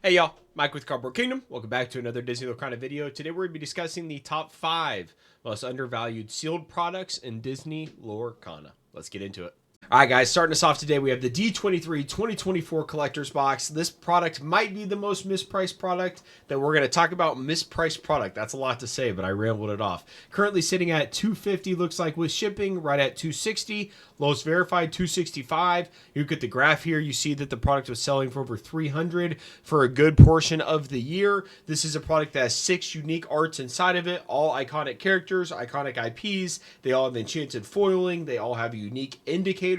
Hey y'all, Mike with Cardboard Kingdom. Welcome back to another Disney Lorcana video. Today we're going to be discussing the top 5 most undervalued sealed products in Disney Lorcana. Let's get into it. Alright guys, starting us off today, we have the D23 2024 Collector's Box. This product might be the most mispriced product that we're going to talk about. Mispriced product, that's a lot to say, but I rambled it off. Currently sitting at $250, looks like with shipping, right at $260. Lowest verified, $265. You look at the graph here, you see that the product was selling for over $300 for a good portion of the year. This is a product that has 6 unique arts inside of it, all iconic characters, iconic IPs. They all have enchanted foiling. They all have a unique indicator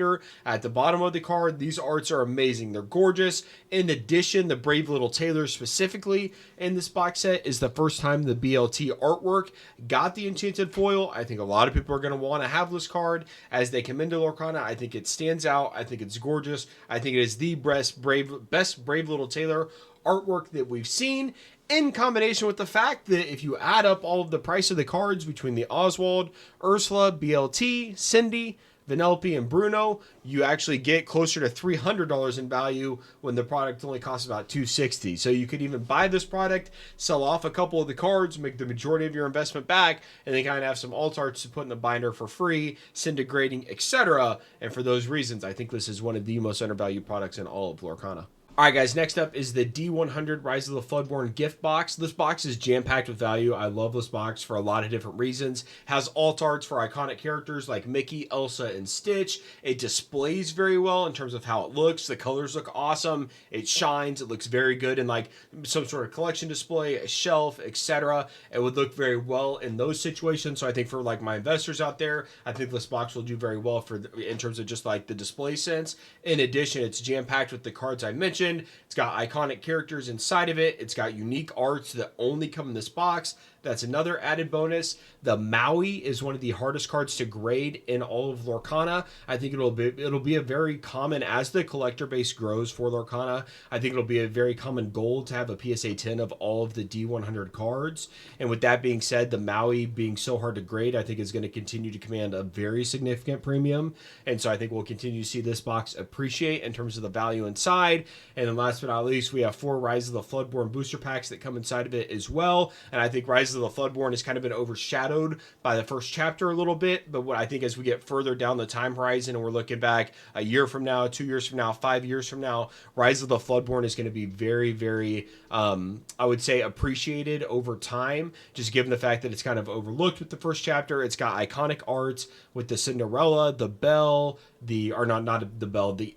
at the bottom of the card. These arts are amazing. They're gorgeous. In addition, the Brave Little Tailor specifically in this box set is the first time the BLT artwork got the enchanted foil. I think a lot of people are going to want to have this card as they come into Lorcana. I think it stands out. I think it's gorgeous. I think it is the best Brave Little Tailor artwork that we've seen, in combination with the fact that if you add up all of the price of the cards between the Oswald, Ursula, BLT, Cindy, Vanellope, and Bruno, you actually get closer to $300 in value when the product only costs about $260. So you could even buy this product, sell off a couple of the cards, make the majority of your investment back, and then kind of have some alt arts to put in the binder for free, send to grading, etc. And for those reasons, I think this is one of the most undervalued products in all of Lorcana. Alright guys, next up is the D100 Rise of the Floodborn gift box. This box is jam-packed with value. I love this box for a lot of different reasons. Has alt arts for iconic characters like Mickey, Elsa, and Stitch. It displays very well in terms of how it looks. The colors look awesome. It shines. It looks very good in like some sort of collection display, a shelf, etc. It would look very well in those situations. So I think for like my investors out there, I think this box will do very well in terms of just like the display sense. In addition, it's jam-packed with the cards I mentioned. It's got iconic characters inside of it. It's got unique arts that only come in this box. That's another added bonus. The Maui is one of the hardest cards to grade in all of Lorcana. I think it'll be a very common, as the collector base grows for Lorcana, I think it'll be a very common goal to have a PSA 10 of all of the D100 cards. And with that being said, the Maui being so hard to grade, I think is going to continue to command a very significant premium. And so I think we'll continue to see this box appreciate in terms of the value inside. And then last but not least, we have 4 Rise of the Floodborn booster packs that come inside of it as well. And I think Rise of the Floodborn has kind of been overshadowed by the first chapter a little bit, but what I think as we get further down the time horizon and we're looking back a year from now, 2 years from now, 5 years from now, Rise of the Floodborn is going to be very, very, I would say, appreciated over time, just given the fact that it's kind of overlooked with the first chapter. It's got iconic arts with the Cinderella, the Belle, the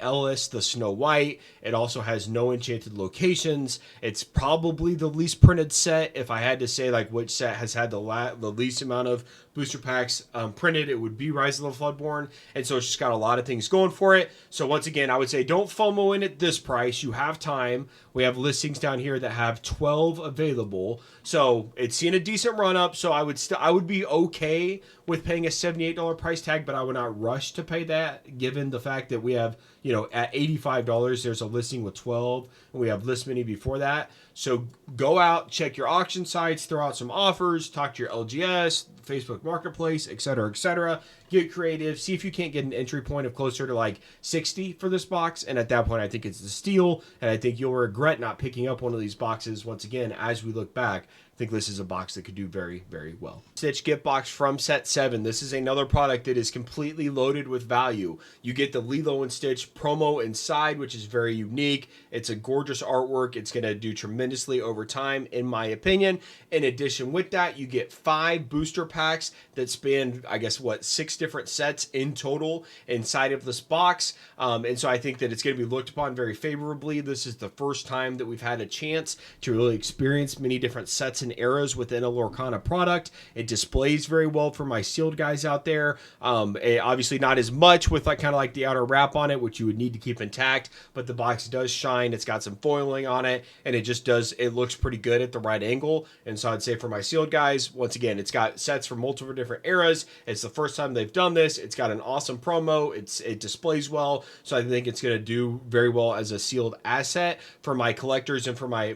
Ellis, the Snow White. It also has no enchanted locations. It's probably the least printed set. If I had to say like which set has had the least amount of booster packs printed, it would be Rise of the Floodborn. And so it's just got a lot of things going for it. So once again, I would say don't FOMO in at this price. You have time. We have listings down here that have 12 available. So it's seen a decent run up. So I would be okay with paying a $78 price tag, but I would not rush to pay that given the fact that we have, you know, at $85, there's a listing with 12 and we have list many before that. So go out, check your auction sites, throw out some offers, talk to your LGS, Facebook Marketplace, etc. Get creative, see if you can't get an entry point of closer to like 60 for this box. And at that point, I think it's a steal. And I think you'll regret not picking up one of these boxes once again as we look back. I think this is a box that could do very, very well. Stitch gift box from set 7. This is another product that is completely loaded with value. You get the Lilo and Stitch promo inside, which is very unique. It's a gorgeous artwork. It's going to do tremendously over time, in my opinion. In addition with that, you get 5 booster packs that span, I guess, 6 different sets in total inside of this box. And so I think that it's going to be looked upon very favorably. This is the first time that we've had a chance to really experience many different sets and eras within a Lorcana product. It displays very well for my sealed guys out there. Obviously not as much with like kind of like the outer wrap on it, which you would need to keep intact, but the box does shine. It's got some foiling on it, and it looks pretty good at the right angle. And so I'd say for my sealed guys, once again, it's got sets from multiple different eras. It's the first time they've done this. It's got an awesome promo. It displays well. So I think it's going to do very well as a sealed asset for my collectors and for my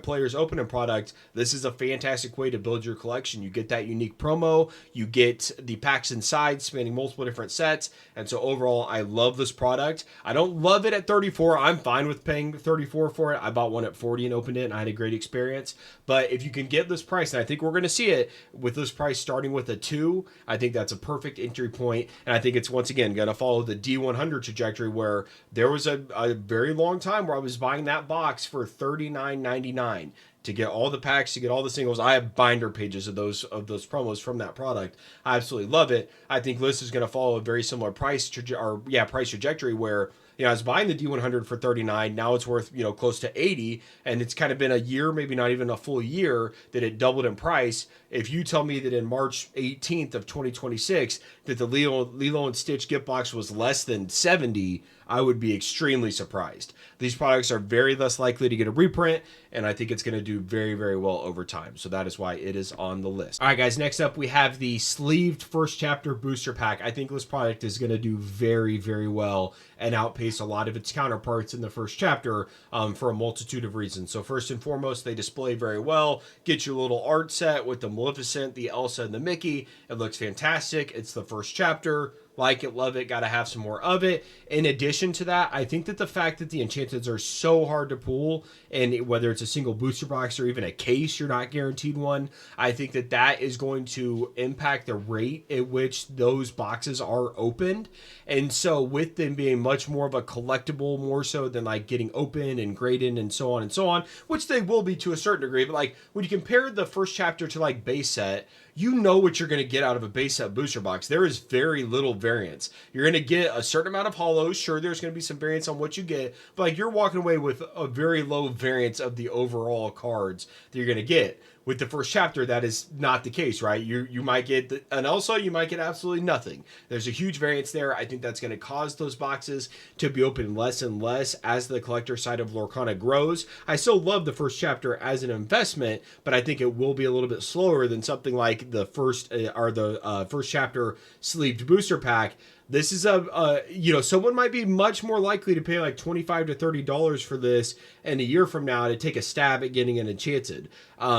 players opening product. This is a fantastic way to build your collection. You get that unique promo, you get the packs inside spanning multiple different sets, and so overall, I love this product. I don't love it at 34. I'm fine with paying 34 for it. I bought one at 40 and opened it, and I had a great experience. But if you can get this price, and I think we're going to see it with this price starting with a 2, I think that's a perfect entry point, and I think it's once again going to follow the D100 trajectory, where there was a very long time where I was buying that box for $39.99 to get all the packs, to get all the singles. I have binder pages of those promos from that product. I absolutely love it. I think this is going to follow a very similar price trajectory where, you know, I was buying the D100 for 39. Now it's worth, you know, close to 80, and it's kind of been a year, maybe not even a full year, that it doubled in price. If you tell me that in March 18th of 2026 that the Lilo and Stitch gift box was less than 70, I would be extremely surprised. These products are very less likely to get a reprint, and I think it's going to do very, very well over time. So that is why it is on the list. All right, guys, next up we have the sleeved first chapter booster pack. I think this product is going to do very, very well and outpace a lot of its counterparts in the first chapter for a multitude of reasons. So first and foremost, they display very well. Get your little art set with the Maleficent, the Elsa, and the Mickey. It looks fantastic. It's the first chapter. Like it, love it, gotta have some more of it. In addition to that, I think that the fact that the enchanteds are so hard to pull, and whether it's a single booster box or even a case, you're not guaranteed one, I think that that is going to impact the rate at which those boxes are opened. And so with them being much more of a collectible, more so than like getting open and graded and so on, which they will be to a certain degree, but like when you compare the first chapter to like base set, you know what you're going to get out of a base set booster box. There is very little variance. You're going to get a certain amount of holos. Sure, there's going to be some variance on what you get, but like you're walking away with a very low variance of the overall cards that you're going to get. With the first chapter, that is not the case, right? You might get an Elsa, you might get absolutely nothing. There's a huge variance there. I think that's going to cause those boxes to be open less and less as the collector side of Lorcana grows. I still love the first chapter as an investment, but I think it will be a little bit slower than something like the first chapter sleeved booster pack. This is someone might be much more likely to pay like $25 to $30 for this and a year from now to take a stab at getting an enchanted.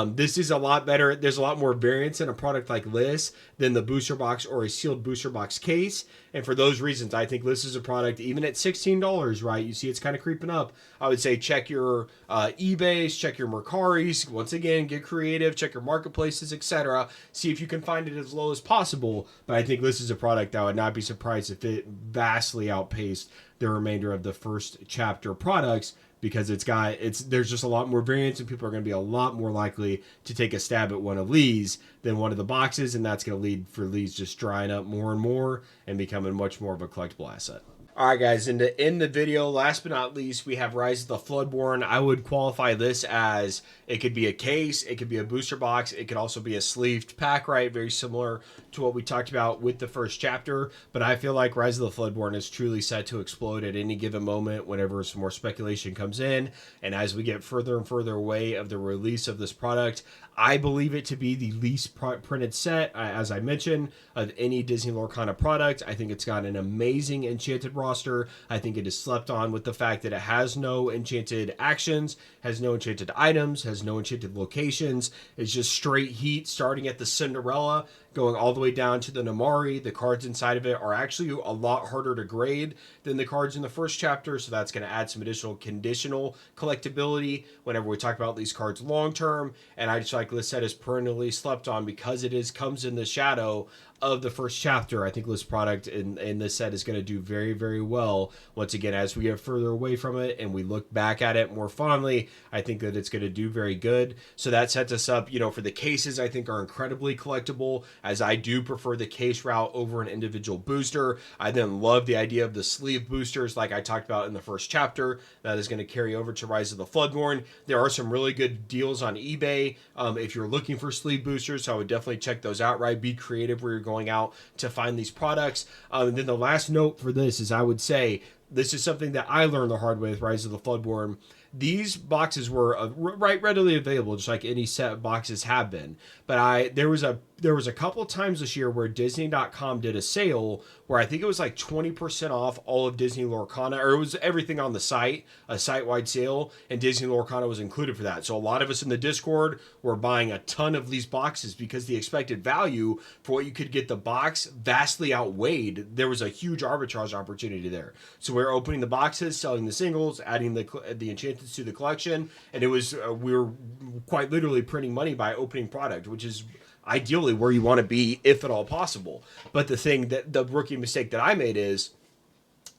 This is a lot better. There's a lot more variance in a product like this than the booster box or a sealed booster box case. And for those reasons, I think this is a product, even at $16, right? You see it's kind of creeping up. I would say check your eBays, check your Mercaris. Once again, get creative, check your marketplaces, etc. See if you can find it as low as possible. But I think this is a product that I would not be surprised if it vastly outpaced the remainder of the first chapter products, because there's just a lot more variance, and people are going to be a lot more likely to take a stab at one of these than one of the boxes, and that's going to lead for these just drying up more and more and becoming much more of a collectible asset. All right, guys, and to end the video, last but not least, we have Rise of the Floodborn. I would qualify this as it could be a case, it could be a booster box, it could also be a sleeved pack, right? Very similar to what we talked about with the first chapter, but I feel like Rise of the Floodborn is truly set to explode at any given moment whenever some more speculation comes in, and as we get further and further away of the release of this product, I believe it to be the least printed set, as I mentioned, of any Disney Lorcana product. I think it's got an amazing enchanted roster. I think it is slept on with the fact that it has no enchanted actions, has no enchanted items, has no enchanted locations. It's just straight heat starting at the Cinderella, going all the way down to the Namari. The cards inside of it are actually a lot harder to grade than the cards in the first chapter, so that's going to add some additional conditional collectability whenever we talk about these cards long term. And I just like this set is perennially slept on because it comes in the shadow of the first chapter. I think this product in this set is going to do very, very well. Once again, as we get further away from it and we look back at it more fondly, I think that it's going to do very good. So that sets us up, for the cases, I think are incredibly collectible, as I do prefer the case route over an individual booster. I then love the idea of the sleeve boosters like I talked about in the first chapter. That is going to carry over to Rise of the Floodborn. There are some really good deals on eBay if you're looking for sleeve boosters, so I would definitely check those out, right? Be creative where you're going out to find these products. And then the last note for this is I would say this is something that I learned the hard way with Rise of the Floodborn. These boxes were readily available, just like any set of boxes have been. But there was a there was a couple of times this year where Disney.com did a sale where I think it was like 20% off all of Disney Lorcana, or it was everything on the site, a site-wide sale, and Disney Lorcana was included for that. So a lot of us in the Discord were buying a ton of these boxes because the expected value for what you could get the box vastly outweighed. There was a huge arbitrage opportunity there. So we were opening the boxes, selling the singles, adding the enchantments to the collection, and it was we were quite literally printing money by opening product, which is ideally where you want to be if at all possible. But the rookie mistake that I made is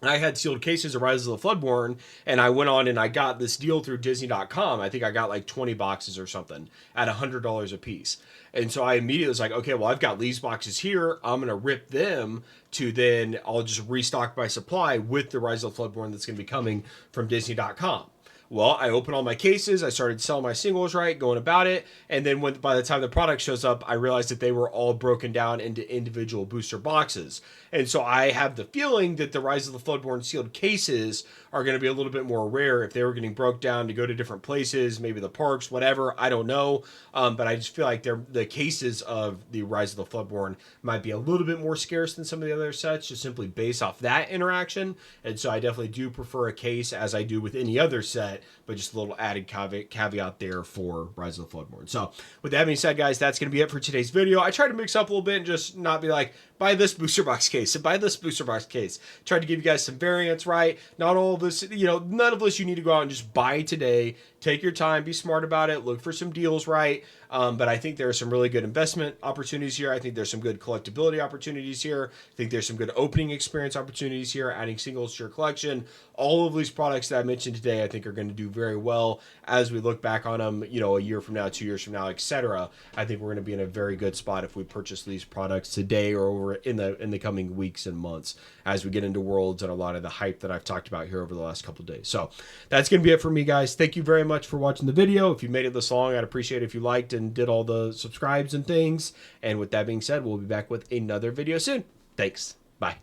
I had sealed cases of Rise of the Floodborn, and I went on and I got this deal through Disney.com. I think I got like 20 boxes or something at $100 a piece. And so I immediately was like, okay, well, I've got these boxes here. I'm going to rip them to then I'll just restock my supply with the Rise of the Floodborn that's going to be coming from Disney.com. Well, I opened all my cases. I started selling my singles, right, going about it. And then by the time the product shows up, I realized that they were all broken down into individual booster boxes. And so I have the feeling that the Rise of the Floodborn sealed cases are going to be a little bit more rare if they were getting broke down to go to different places, maybe the parks, whatever. I don't know. But I just feel like the cases of the Rise of the Floodborn might be a little bit more scarce than some of the other sets, just simply based off that interaction. And so I definitely do prefer a case as I do with any other set, but just a little added caveat there for Rise of the Floodborn. So with that being said, guys, that's going to be it for today's video. I tried to mix up a little bit and just not be like, buy this booster box case and buy this booster box case. Tried to give you guys some variants, right? Not all of this, none of this you need to go out and just buy today. Take your time, be smart about it, look for some deals, right? But I think there are some really good investment opportunities here. I think there's some good collectability opportunities here. I think there's some good opening experience opportunities here, adding singles to your collection. All of these products that I mentioned today, I think are going to do very well as we look back on them, a year from now, 2 years from now, etc. I think we're going to be in a very good spot if we purchase these products today or over in the coming weeks and months as we get into Worlds and a lot of the hype that I've talked about here over the last couple of days. So that's going to be it for me, guys. Thank you very much for watching the video. If you made it this long, I'd appreciate it if you liked and did all the subscribes and things. And with that being said, we'll be back with another video soon. Thanks.